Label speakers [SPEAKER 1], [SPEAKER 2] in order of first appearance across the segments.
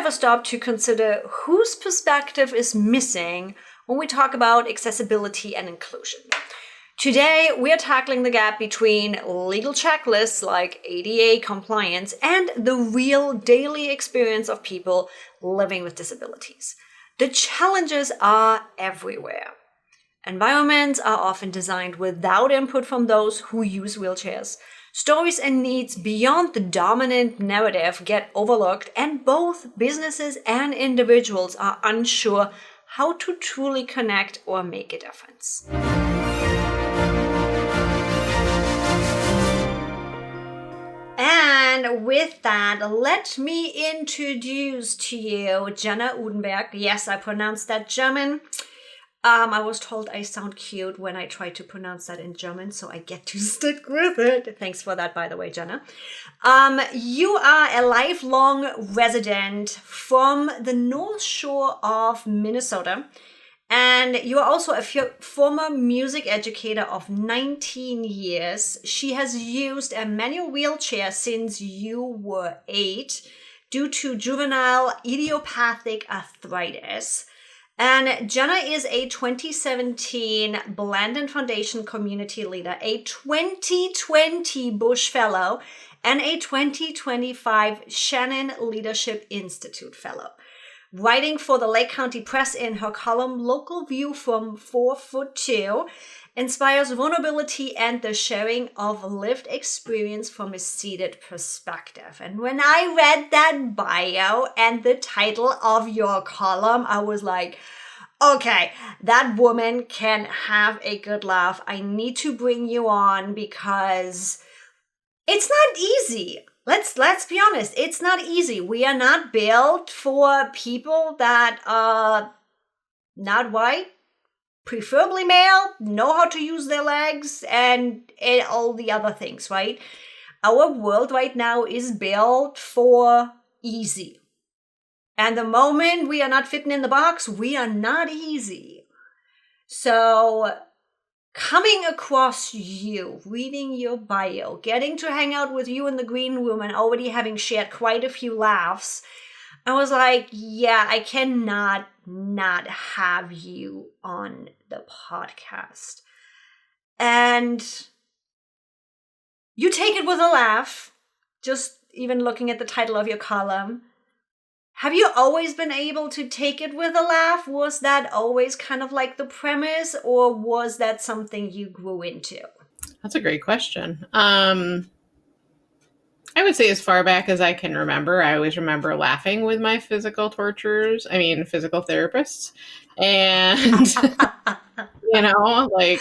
[SPEAKER 1] ever stopped to consider whose perspective is missing when we talk about accessibility and inclusion? Today, we are tackling the gap between legal checklists like ADA compliance and the real daily experience of people living with disabilities. The challenges are everywhere. Environments are often designed without input from those who use wheelchairs. Stories and needs beyond the dominant narrative get overlooked, and both businesses and individuals are unsure how to truly connect or make a difference. And with that, let me introduce to you Jenna Udenberg. Yes, I pronounced that German. I was told I sound cute when I try to pronounce that in German, so I get to stick with it. Thanks for that, by the way, Jenna. You are a lifelong resident from the North Shore of Minnesota, and you are also a former music educator of 19 years. She has used a manual wheelchair since you were 8 due to juvenile idiopathic arthritis. And Jenna is a 2017 Blandon Foundation Community Leader, a 2020 Bush Fellow, and a 2025 Shannon Leadership Institute Fellow. Writing for the Lake County Press in her column, Local View from 4'2", inspires vulnerability and the sharing of lived experience from a seated perspective. And when I read that bio and the title of your column, I was like, okay, that woman can have a good laugh. I need to bring you on because it's not easy. Let's be honest. It's not easy. We are not built for people that are not white, preferably male, know how to use their legs, and all the other things, right? Our world right now is built for easy. And the moment we are not fitting in the box, we are not easy. So coming across you, reading your bio, getting to hang out with you in the green room and already having shared quite a few laughs, I was like, yeah, I cannot not have you on the podcast. And you take it with a laugh, just even looking at the title of your column. Have you always been able to take it with a laugh? Was that always kind of like the premise, or was that something you grew into?
[SPEAKER 2] That's a great question. I would say as far back as I can remember, I always remember laughing with my physical therapists. And, like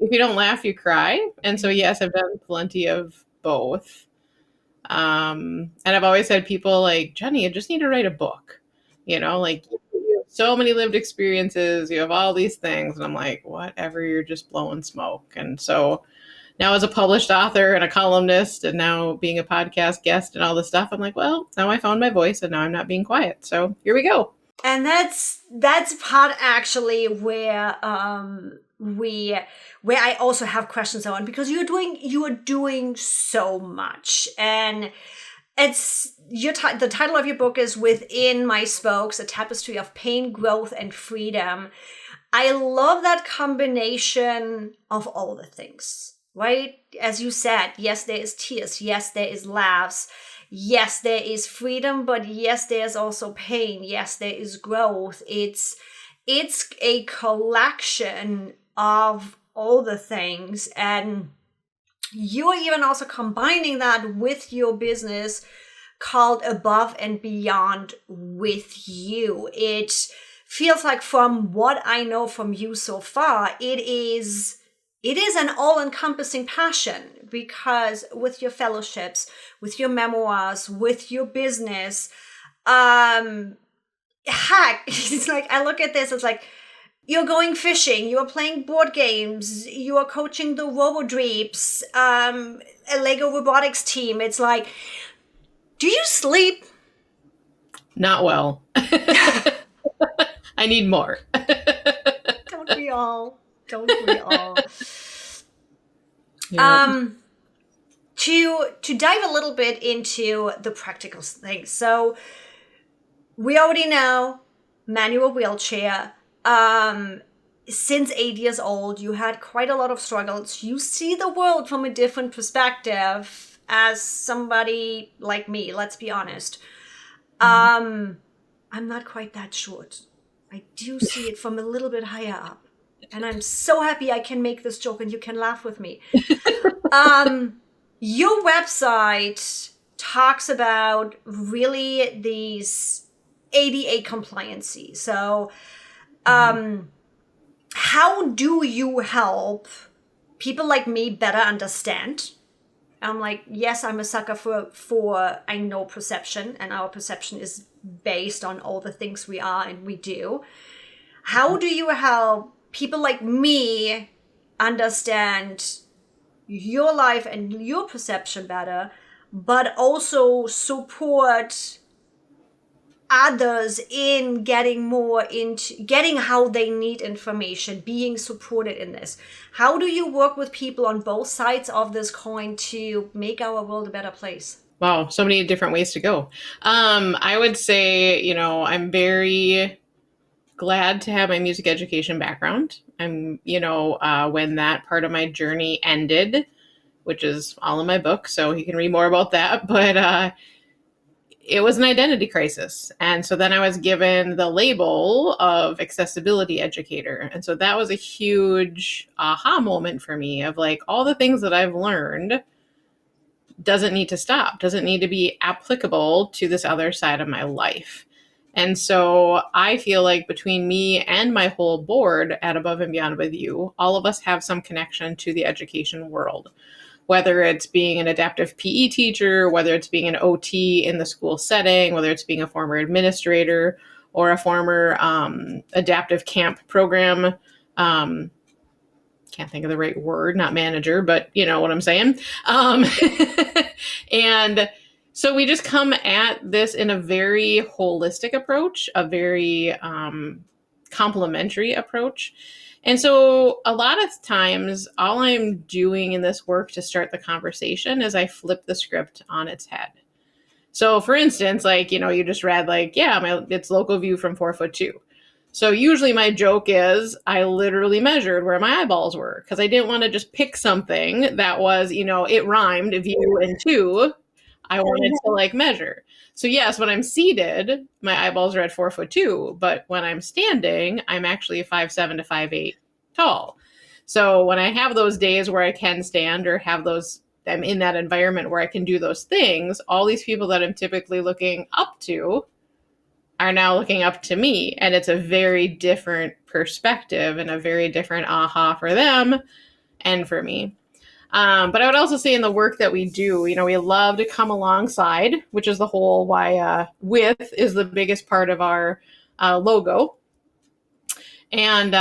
[SPEAKER 2] if you don't laugh, you cry. And so, yes, I've done plenty of both. And I've always said people like, Jenny, you just need to write a book, like you have so many lived experiences, you have all these things. And I'm like, whatever, you're just blowing smoke. And so now as a published author and a columnist and now being a podcast guest and all this stuff, I'm like, well, now I found my voice and now I'm not being quiet. So here we go.
[SPEAKER 1] And that's part actually where I also have questions on, because you are doing so much. And it's the title of your book is Within My Spokes, a Tapestry of Pain, Growth, and Freedom. I love that combination of all the things, right? As you said, yes, there is tears. Yes, there is laughs. Yes, there is freedom, but yes, there's also pain. Yes, there is growth. It's a collection of all the things. And you're even also combining that with your business called Above and Beyond with You. It feels like, from what I know from you so far, it is an all-encompassing passion, because with your fellowships, with your memoirs, with your business, it's like, I look at this, it's like, you're going fishing, you are playing board games, you are coaching the Robo-Dreeps, a Lego robotics team. It's like, do you sleep?
[SPEAKER 2] Not well. I need more.
[SPEAKER 1] Don't we all?
[SPEAKER 2] Yeah.
[SPEAKER 1] To dive a little bit into the practical things. So We already know manual wheelchair. Since 8 years old, you had quite a lot of struggles. You see the world from a different perspective as somebody like me, let's be honest. I'm not quite that short. I do see it from a little bit higher up. And I'm so happy I can make this joke and you can laugh with me. Your website talks about really these ADA compliancy. So, how do you help people like me better understand? I'm like, yes, I'm a sucker for I know perception, and our perception is based on all the things we are and we do. How do you help people like me understand your life and your perception better, but also support others in getting more into getting how they need information, being supported in this? How do you work with people on both sides of this coin to make our world a better place?
[SPEAKER 2] Wow, so many different ways to go. I would say, I'm very glad to have my music education background. When that part of my journey ended, which is all in my book, so you can read more about that. But it was an identity crisis. And so then I was given the label of accessibility educator. And so that was a huge aha moment for me of like all the things that I've learned doesn't need to stop, doesn't need to be applicable to this other side of my life. And so I feel like between me and my whole board at Above and Beyond with You, all of us have some connection to the education world, whether it's being an adaptive PE teacher, whether it's being an OT in the school setting, whether it's being a former administrator or a former adaptive camp program. Can't think of the right word, not manager, but you know what I'm saying. And so we just come at this in a very holistic approach, a very complementary approach. And so a lot of times, all I'm doing in this work to start the conversation is I flip the script on its head. So for instance, you just read it's local view from 4'2". So usually my joke is I literally measured where my eyeballs were because I didn't want to just pick something that was, it rhymed view and two. I wanted to measure. So yes, when I'm seated, my eyeballs are at 4'2", but when I'm standing, I'm actually 5'7" to 5'8" tall. So when I have those days where I can stand or I'm in that environment where I can do those things, all these people that I'm typically looking up to are now looking up to me. And it's a very different perspective and a very different aha for them and for me. But I would also say in the work that we do, we love to come alongside, which is the whole why width is the biggest part of our logo. And,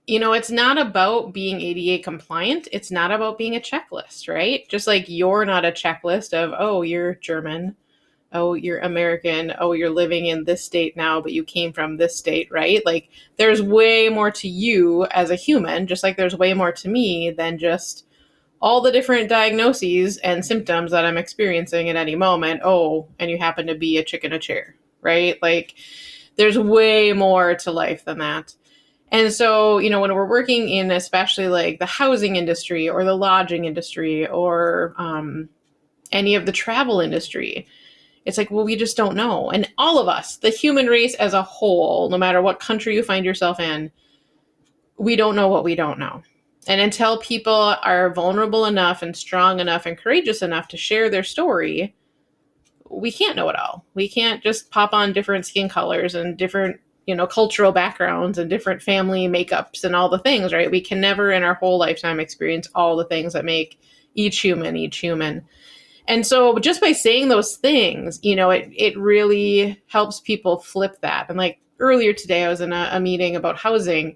[SPEAKER 2] it's not about being ADA compliant. It's not about being a checklist, right? Just like you're not a checklist of, oh, you're German. Oh, you're American. Oh, you're living in this state now, but you came from this state, right? Like there's way more to you as a human, just like there's way more to me than just all the different diagnoses and symptoms that I'm experiencing at any moment. Oh, and you happen to be a chick in a chair, right? Like there's way more to life than that. And so, when we're working in especially like the housing industry or the lodging industry or any of the travel industry, it's like, well, we just don't know. And all of us, the human race as a whole, no matter what country you find yourself in, we don't know what we don't know. And until people are vulnerable enough and strong enough and courageous enough to share their story, we can't know it all. We can't just pop on different skin colors and different, cultural backgrounds and different family makeups and all the things, right? We can never in our whole lifetime experience all the things that make each human. And so just by saying those things, it really helps people flip that. And like earlier today, I was in a meeting about housing.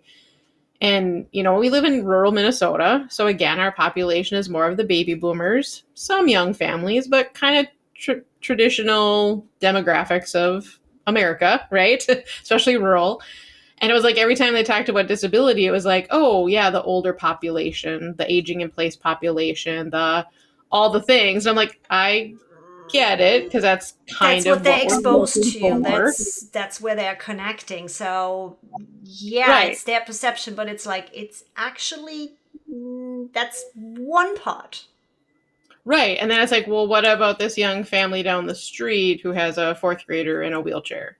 [SPEAKER 2] And, we live in rural Minnesota. So again, our population is more of the baby boomers, some young families, but kind of traditional demographics of America, right? Especially rural. And it was like every time they talked about disability, it was like, oh, yeah, the older population, the aging in place population, all the things. And I'm like, I get it, because that's
[SPEAKER 1] That's
[SPEAKER 2] kind
[SPEAKER 1] what
[SPEAKER 2] of
[SPEAKER 1] they're
[SPEAKER 2] what we're
[SPEAKER 1] exposed
[SPEAKER 2] looking
[SPEAKER 1] to.
[SPEAKER 2] for.
[SPEAKER 1] That's where they're connecting. So yeah,
[SPEAKER 2] Right.
[SPEAKER 1] it's their perception, but it's like it's actually that's one part.
[SPEAKER 2] Right. And then it's like, well, what about this young family down the street who has a fourth grader in a wheelchair?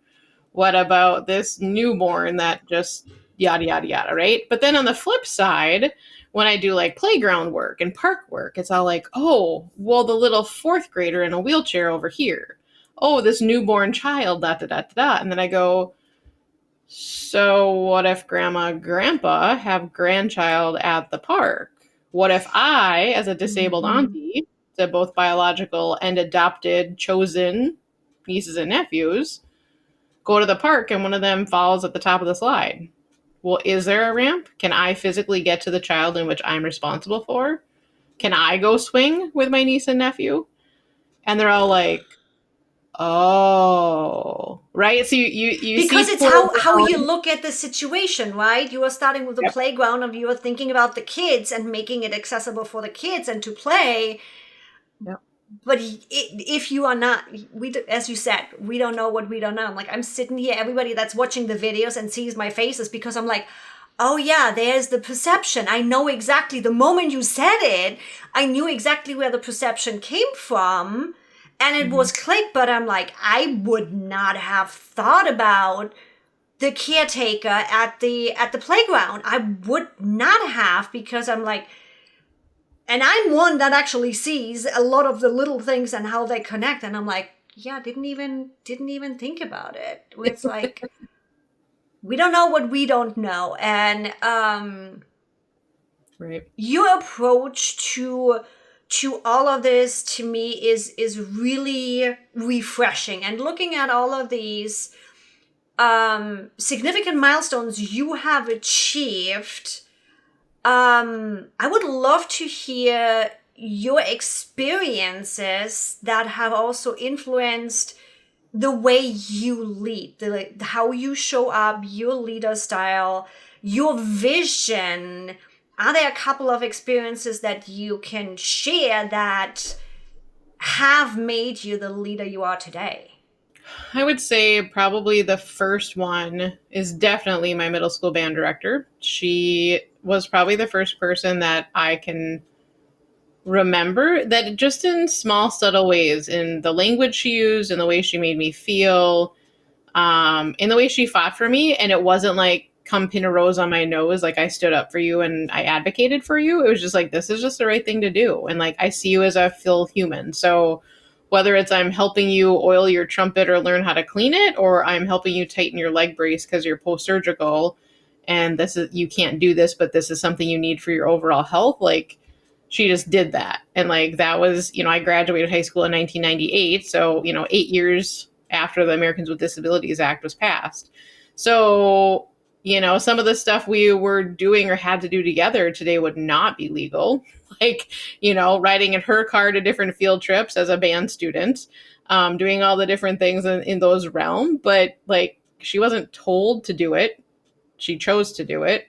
[SPEAKER 2] What about this newborn that just yada, yada, yada, right? But then on the flip side, when I do like playground work and park work, it's all like, oh, well, the little fourth grader in a wheelchair over here. Oh, this newborn child, da, da, da, da, da. And then I go, so what if grandma, grandpa have grandchild at the park? What if I, as a disabled auntie, to both biological and adopted, chosen nieces and nephews, go to the park and one of them falls at the top of the slide? Well, is there a ramp? Can I physically get to the child in which I'm responsible for? Can I go swing with my niece and nephew? And they're all like, oh, right. So you see
[SPEAKER 1] Because it's
[SPEAKER 2] poor
[SPEAKER 1] how you
[SPEAKER 2] John.
[SPEAKER 1] look at the situation, right? You are starting with the
[SPEAKER 2] Yep.
[SPEAKER 1] playground and you are thinking about the kids and making it accessible for the kids and to play.
[SPEAKER 2] Yep.
[SPEAKER 1] But if you are not, as you said, we don't know what we don't know. I'm sitting here, everybody that's watching the videos and sees my faces because I'm like, oh yeah, there's the perception. I know exactly the moment you said it, I knew exactly where the perception came from. And it was click, but I'm like, I would not have thought about the caretaker at the playground. I would not have, because I'm like, and I'm one that actually sees a lot of the little things and how they connect, and I'm like, yeah, didn't even think about it. It's like we don't know what we don't know. And
[SPEAKER 2] Right.
[SPEAKER 1] your approach to all of this to me is really refreshing, and looking at all of these significant milestones you have achieved. I would love to hear your experiences that have also influenced the way you lead, how you show up, your leader style, your vision. Are there a couple of experiences that you can share that have made you the leader you are today?
[SPEAKER 2] I would say probably the first one is definitely my middle school band director. She was probably the first person that I can remember that just in small, subtle ways, in the language she used, in the way she made me feel, in the way she fought for me. And it wasn't like, come pin a rose on my nose, like I stood up for you and I advocated for you. It was just like, this is just the right thing to do. And like, I see you as a full human. So whether it's I'm helping you oil your trumpet or learn how to clean it, or I'm helping you tighten your leg brace because you're post-surgical and this is, you can't do this, but this is something you need for your overall health. Like, she just did that. And like, that was, I graduated high school in 1998. So, 8 years after the Americans with Disabilities Act was passed. So, some of the stuff we were doing or had to do together today would not be legal. Like, riding in her car to different field trips as a band student, doing all the different things in those realms. But like, she wasn't told to do it. She chose to do it.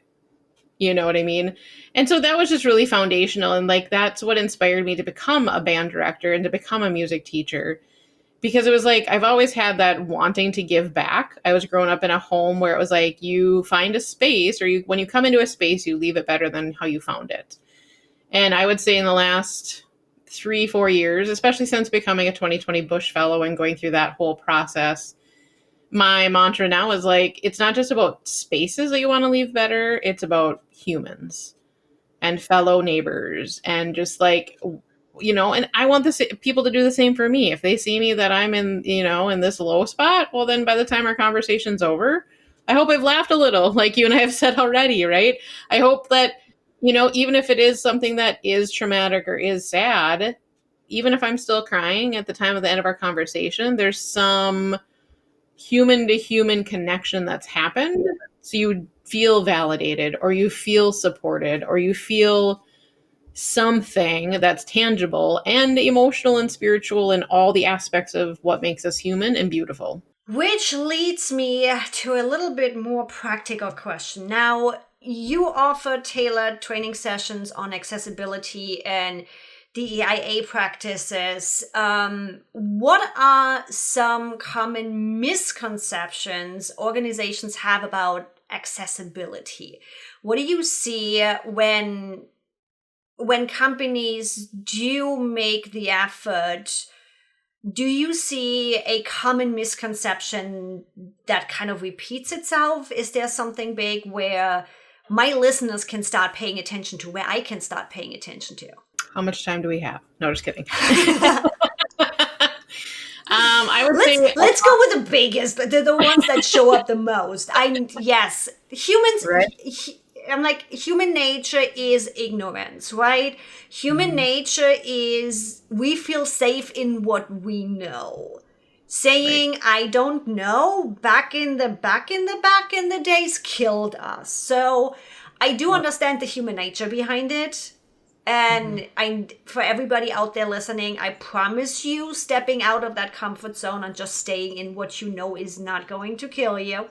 [SPEAKER 2] You know what I mean? And so that was just really foundational. And like, that's what inspired me to become a band director and to become a music teacher. Because it was like, I've always had that wanting to give back. I was growing up in a home where it was like, you find a space, or when you come into a space, you leave it better than how you found it. And I would say in the last 3-4 years, especially since becoming a 2020 Bush Fellow and going through that whole process, my mantra now is like, it's not just about spaces that you want to leave better, it's about humans and fellow neighbors, and just like, and I want people to do the same for me. If they see me that I'm in this low spot, well, then by the time our conversation's over, I hope I've laughed a little, like you and I have said already, right? I hope that, even if it is something that is traumatic or is sad, even if I'm still crying at the time of the end of our conversation, there's some human to human connection that's happened. So you feel validated, or you feel supported, or you feel something that's tangible and emotional and spiritual and all the aspects of what makes us human and beautiful.
[SPEAKER 1] Which leads me to a little bit more practical question. Now, you offer tailored training sessions on accessibility and DEIA practices, what are some common misconceptions organizations have about accessibility? What do you see when companies do make the effort? Do you see a common misconception that kind of repeats itself? Is there something big where my listeners can start paying attention to, where I can start paying attention to?
[SPEAKER 2] How much time do we have? No, just kidding. I would say
[SPEAKER 1] let's go with the biggest, the ones that show up the most. Yes, humans.
[SPEAKER 2] Right.
[SPEAKER 1] I'm like, human nature is ignorance, right? Human nature is, we feel safe in what we know. Saying I don't know back in the days killed us. So I do understand the human nature behind it. And for everybody out there listening, I promise you, stepping out of that comfort zone and just staying in what you know is not going to kill you.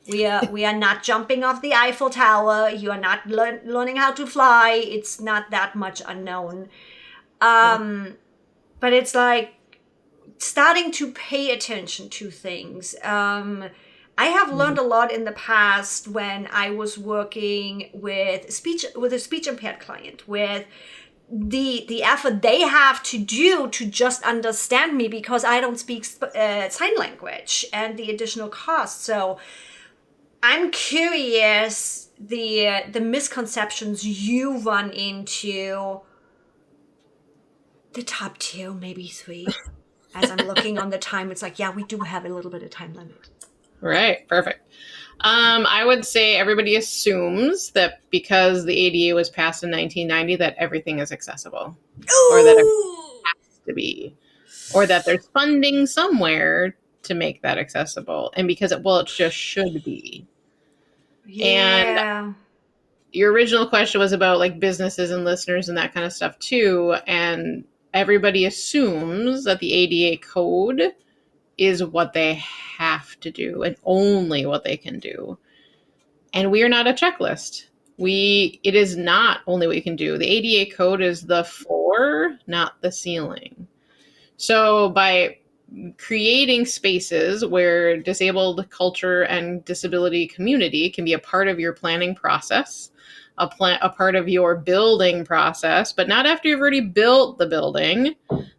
[SPEAKER 1] We are not jumping off the Eiffel Tower. You are not learning how to fly. It's not that much unknown. But it's like starting to pay attention to things. I have learned a lot in the past when I was working with a speech impaired client, with the effort they have to do to just understand me because I don't speak sign language, and the additional cost. So I'm curious the misconceptions you run into. The top 2, maybe 3. As I'm looking on the time, it's like, yeah, we do have a little bit of time limit.
[SPEAKER 2] Right. Perfect. I would say everybody assumes that because the ADA was passed in 1990 that everything is accessible.
[SPEAKER 1] Ooh!
[SPEAKER 2] Or that it has to be. Or that there's funding somewhere to make that accessible. And because it just should be.
[SPEAKER 1] Yeah.
[SPEAKER 2] And your original question was about like businesses and listeners and that kind of stuff too. And everybody assumes that the ADA code is what they have to do and only what they can do. And we are not a checklist. It is not only what you can do. The ADA code is the floor, not the ceiling. So by creating spaces where disabled culture and disability community can be a part of your planning process, a part of your building process, but not after you've already built the building,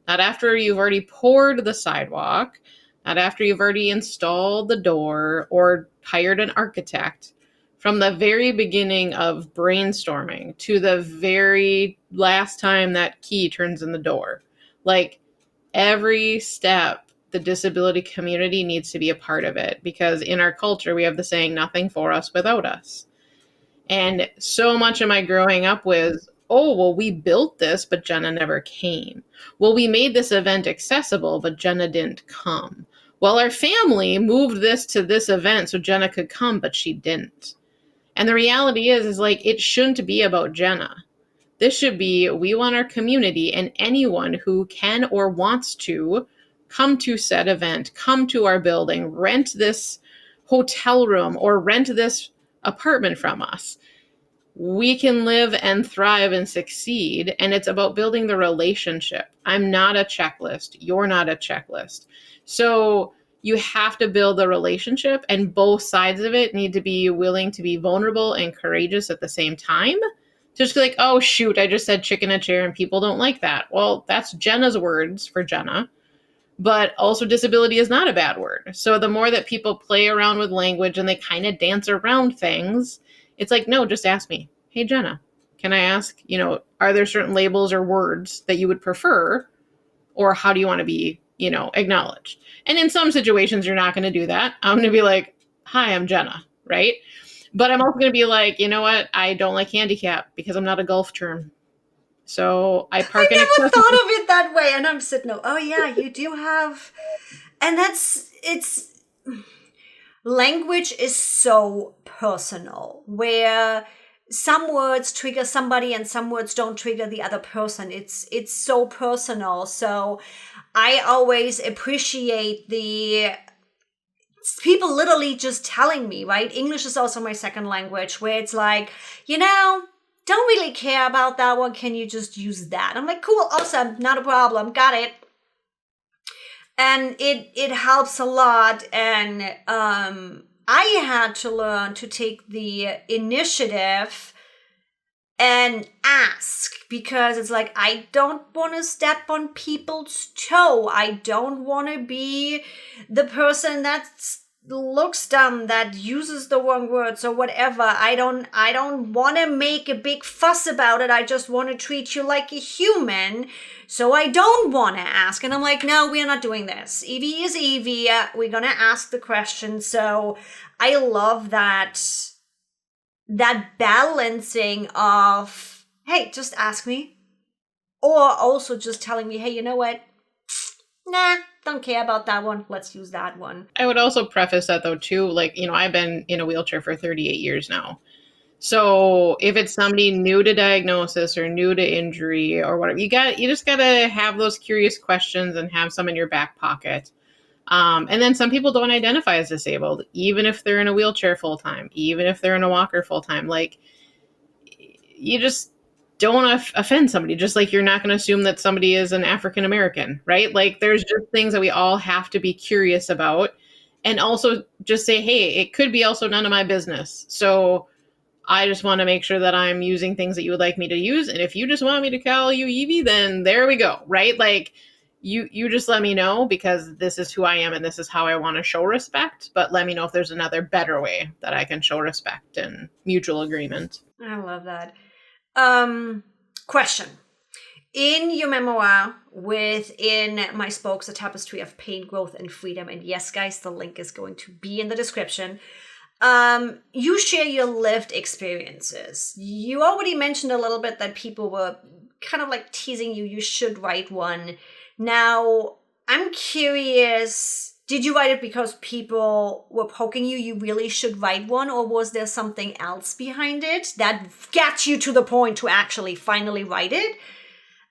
[SPEAKER 2] not after you've already poured the sidewalk, not after you've already installed the door or hired an architect. From the very beginning of brainstorming to the very last time that key turns in the door, like every step, the disability community needs to be a part of it, because in our culture, we have the saying, nothing for us without us. And so much of my growing up was, oh, well, we built this, but Jenna never came. Well, we made this event accessible, but Jenna didn't come. Well, our family moved this to this event so Jenna could come, but she didn't. And the reality is like, it shouldn't be about Jenna. This should be, we want our community and anyone who can or wants to come to said event, come to our building, rent this hotel room or rent this apartment from us. We can live and thrive and succeed. And it's about building the relationship. I'm not a checklist. You're not a checklist. So you have to build the relationship, and both sides of it need to be willing to be vulnerable and courageous at the same time. Just be like, oh, shoot, I just said chick in a chair and people don't like that. Well, that's Jenna's words for Jenna. But also disability is not a bad word. So the more that people play around with language and they kind of dance around things, it's like, no, just ask me. Hey, Jenna, can I ask, are there certain labels or words that you would prefer? Or how do you want to be, acknowledged? And in some situations, you're not going to do that. I'm going to be like, hi, I'm Jenna, right? But I'm also going to be like, you know what? I don't like handicap because I'm not a golf term. So I park in
[SPEAKER 1] never thought of it that way. And I'm sitting, oh yeah, you do have, and language is so personal, where some words trigger somebody and some words don't trigger the other person. It's so personal. So I always appreciate the people literally just telling me, right? English is also my second language, where it's like, don't really care about that one. Can you just use that? I'm like, cool, awesome, not a problem, got it. And it helps a lot. And I had to learn to take the initiative and ask, because it's like, I don't want to step on people's toe. I don't want to be the person that looks dumb, that uses the wrong words or whatever. I don't want to make a big fuss about it. I just want to treat you like a human. So I don't want to ask. And I'm like, no, we're not doing this. Evie is Evie. We're going to ask the question. So I love that balancing of, hey, just ask me, or also just telling me, hey, you know what? Nah, don't care about that one. Let's use that one.
[SPEAKER 2] I would also preface that though too, like, I've been in a wheelchair for 38 years now. So if it's somebody new to diagnosis or new to injury or whatever, you just gotta have those curious questions and have some in your back pocket. And then some people don't identify as disabled, even if they're in a wheelchair full time, even if they're in a walker full time. Like, you just don't want to offend somebody, just like you're not going to assume that somebody is an African American, right? Like, there's just things that we all have to be curious about, and also just say, hey, it could be also none of my business. So I just want to make sure that I'm using things that you would like me to use. And if you just want me to call you Evie, then there we go, right? Like, you just let me know, because this is who I am and this is how I want to show respect. But let me know if there's another better way that I can show respect and mutual agreement.
[SPEAKER 1] I love that. Question. In your memoir, within my spokes, The Tapestry of Pain, Growth, and Freedom, and yes, guys, the link is going to be in the description, you share your lived experiences. You already mentioned a little bit that people were kind of like teasing you should write one. Now, I'm curious, did you write it because people were poking you really should write one, or was there something else behind it that got you to the point to actually finally write it?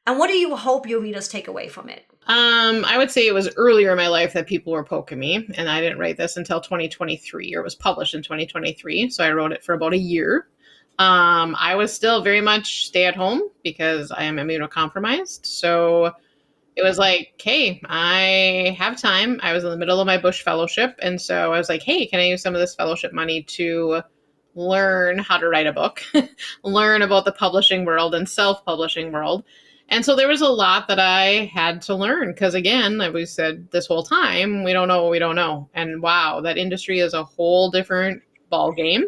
[SPEAKER 1] And what do you hope your readers take away from it?
[SPEAKER 2] I would say it was earlier in my life that people were poking me, and I didn't write this until 2023, or it was published in 2023. So I wrote it for about a year. I was still very much stay at home because I am immunocompromised. So it was like, hey, I have time. I was in the middle of my Bush fellowship. And so I was like, hey, can I use some of this fellowship money to learn how to write a book, learn about the publishing world and self-publishing world. And so there was a lot that I had to learn because, again, like we said this whole time, we don't know what we don't know. And wow, that industry is a whole different ball game.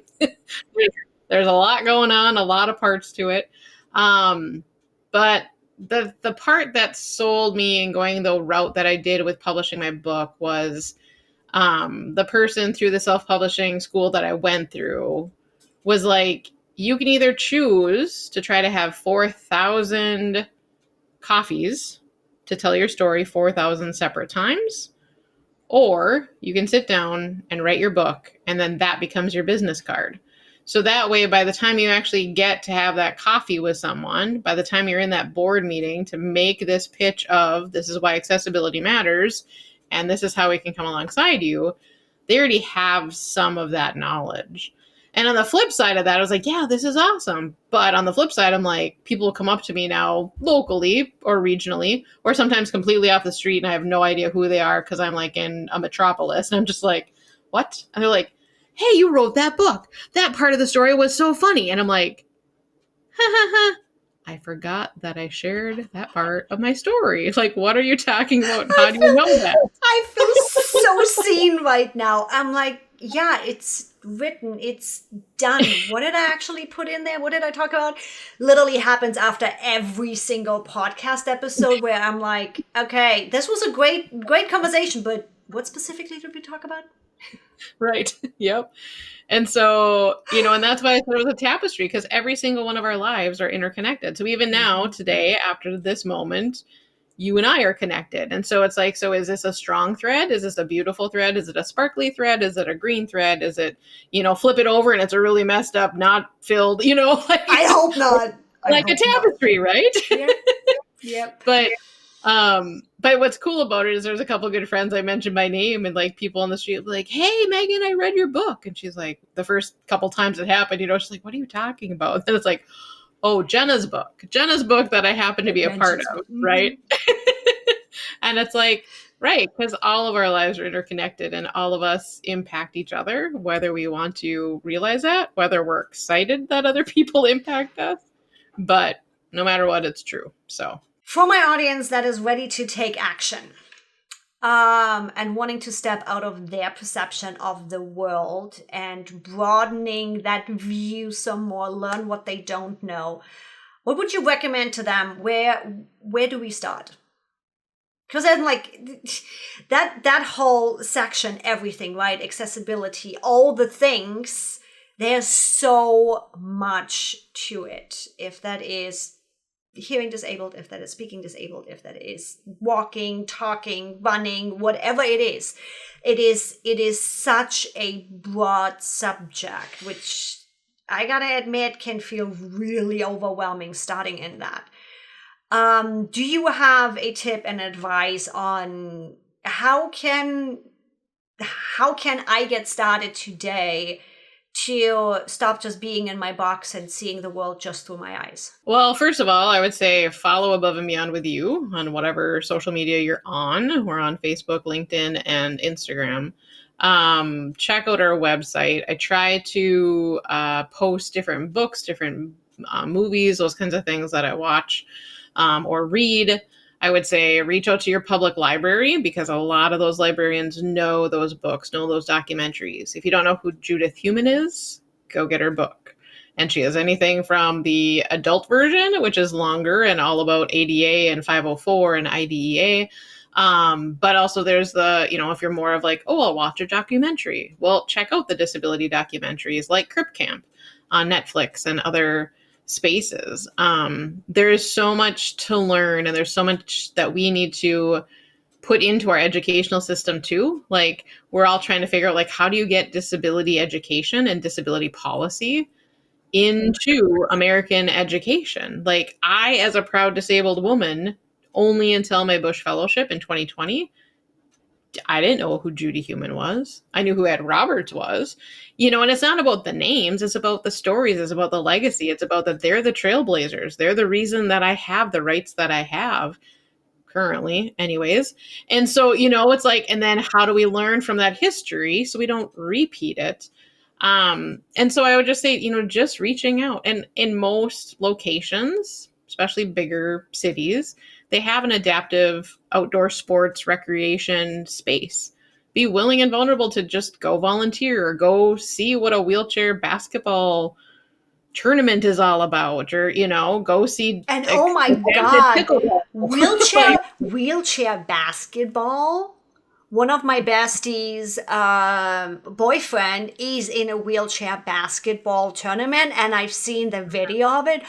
[SPEAKER 2] There's a lot going on, a lot of parts to it. But the part that sold me in going the route that I did with publishing my book was the person through the self-publishing school that I went through was like, you can either choose to try to have 4,000 coffees to tell your story 4,000 separate times, or you can sit down and write your book, and then that becomes your business card. So that way, by the time you actually get to have that coffee with someone, by the time you're in that board meeting to make this pitch of this is why accessibility matters, and this is how we can come alongside you, they already have some of that knowledge. And on the flip side of that, I was like, yeah, this is awesome. But on the flip side, I'm like, people will come up to me now locally or regionally, or sometimes completely off the street, and I have no idea who they are because I'm like in a metropolis. And I'm just like, what? And they're like, hey, you wrote that book. That part of the story was so funny. And I'm like, ha ha ha. I forgot that I shared that part of my story. Like, what are you talking about? How do you know that?
[SPEAKER 1] I feel so seen right now. I'm like, yeah, it's written, it's done. What did I actually put in there? What did I talk about? Literally happens after every single podcast episode where I'm like, okay, this was a great conversation, but what specifically did we talk about?
[SPEAKER 2] Right. Yep. And so, and that's why I said it was a tapestry, because every single one of our lives are interconnected. So even now, today, after this moment, you and I are connected. And so it's like, so is this a strong thread? Is this a beautiful thread? Is it a sparkly thread? Is it a green thread? Is it, flip it over and it's a really messed up, not filled, like
[SPEAKER 1] I hope not.
[SPEAKER 2] Like a tapestry, not. Right?
[SPEAKER 1] Yep.
[SPEAKER 2] But what's cool about it is there's a couple of good friends I mentioned by name, and like people on the street like, hey, Megan, I read your book. And she's like, the first couple times it happened, she's like, what are you talking about? And it's like, oh, Jenna's book that I happen to
[SPEAKER 1] It
[SPEAKER 2] be a part
[SPEAKER 1] mentions
[SPEAKER 2] of,
[SPEAKER 1] me.
[SPEAKER 2] right? And it's like, right, because all of our lives are interconnected and all of us impact each other, whether we want to realize that, whether we're excited that other people impact us. But no matter what, it's true. So,
[SPEAKER 1] For my audience that is ready to take action, and wanting to step out of their perception of the world and broadening that view some more, learn what they don't know, what would you recommend to them? Where do we start? Because then, like, that whole section, everything, right? Accessibility, all the things, there's so much to it. If that is hearing disabled, if that is speaking disabled, if that is walking, talking, running, whatever it is, it is such a broad subject, which I gotta admit can feel really overwhelming starting in that. Do you have a tip and advice on how can I get started today to stop just being in my box and seeing the world just through my eyes?
[SPEAKER 2] well, first of all, I would say follow Above and Beyond with You on whatever social media you're on. We're on Facebook, LinkedIn, and Instagram. Check out our website. I try to post different books, different movies, those kinds of things that I watch or read. I would say reach out to your public library because a lot of those librarians know those books, know those documentaries. If you don't know who Judith Human is, go get her book. And she has anything from the adult version, which is longer and all about ADA and 504 and IDEA. But also there's the, if you're more of like, oh, I'll watch a documentary. Well, check out the disability documentaries like Crip Camp on Netflix and other spaces. There is so much to learn and there's so much that we need to put into our educational system too. Like we're all trying to figure out like how do you get disability education and disability policy into American education. Like I, as a proud disabled woman, only until my Bush Fellowship in 2020, I didn't know who Judy Human was. I knew who Ed Roberts was, and it's not about the names. It's about the stories. It's about the legacy. It's about that they're the trailblazers. They're the reason that I have the rights that I have currently anyways. And so, it's like, and then how do we learn from that history so we don't repeat it? And so I would just say, just reaching out. And in most locations, especially bigger cities, they have an adaptive outdoor sports recreation space. Be willing and vulnerable to just go volunteer or go see what a wheelchair basketball tournament is all about, or go see
[SPEAKER 1] And oh my
[SPEAKER 2] advanced
[SPEAKER 1] God,
[SPEAKER 2] pickleball. Like,
[SPEAKER 1] wheelchair basketball. One of my besties' boyfriend is in a wheelchair basketball tournament, and I've seen the video of it.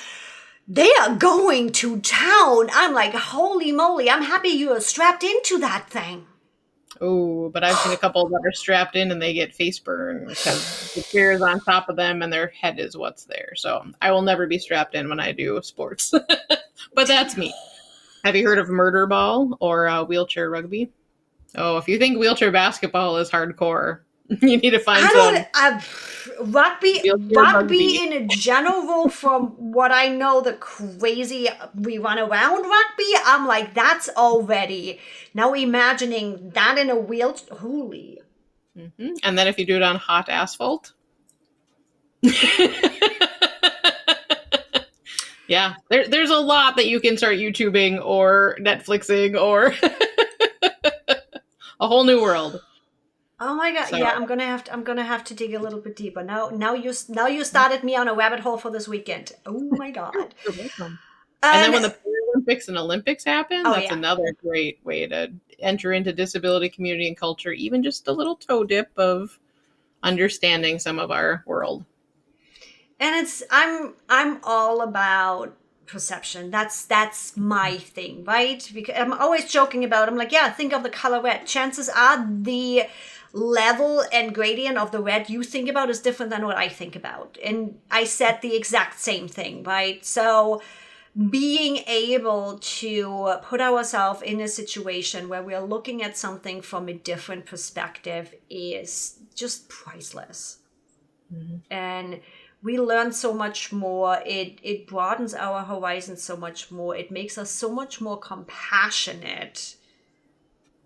[SPEAKER 1] They are going to town. I'm like, holy moly! I'm happy you are strapped into that thing.
[SPEAKER 2] oh, but I've seen a couple that are strapped in and they get face burn because the chair is on top of them and their head is what's there. So I will never be strapped in when I do sports. But that's me. Have you heard of murder ball or wheelchair rugby? Oh, if you think wheelchair basketball is hardcore, you need to find some
[SPEAKER 1] Rugby,
[SPEAKER 2] wheelchair rugby.
[SPEAKER 1] in a general, from what I know, the crazy we run around rugby, I'm like, that's already, now imagining that in a wheelchair, holy.
[SPEAKER 2] Mm-hmm. And then if you do it on hot asphalt. Yeah, there's a lot that you can start YouTubing or Netflixing or a whole new world.
[SPEAKER 1] Oh my God!
[SPEAKER 2] So,
[SPEAKER 1] Yeah, I'm gonna have to dig a little bit deeper. Now you started me on a rabbit hole for this weekend. Oh my God!
[SPEAKER 2] you're welcome. And then when the Paralympics and Olympics happen, that's another great way to enter into disability community and culture, even just a little toe dip of understanding some of our world.
[SPEAKER 1] And I'm all about perception. That's my thing, right? Because I'm always joking about, I'm like, yeah, think of the color red. Chances are the level and gradient of the red you think about is different than what I think about. And I said the exact same thing, right? So being able to put ourselves in a situation where we're looking at something from a different perspective is just priceless. Mm-hmm. And we learn so much more. It broadens our horizons so much more. It makes us so much more compassionate.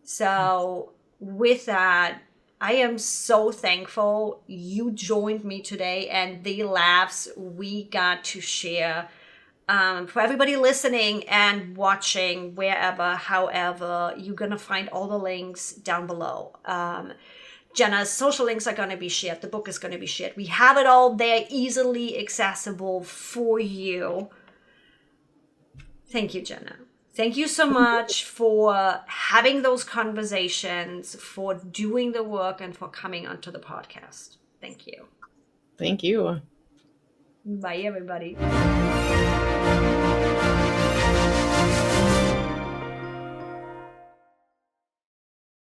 [SPEAKER 1] So with that, I am so thankful you joined me today, and the laughs we got to share. For everybody listening and watching, wherever, however, you're going to find all the links down below. Jenna's social links are going to be shared. The book is going to be shared. We have it all there, easily accessible for you. Thank you, Jenna. Thank you so much for having those conversations, for doing the work, and for coming onto the podcast. Thank you.
[SPEAKER 2] Thank you.
[SPEAKER 1] Bye, everybody.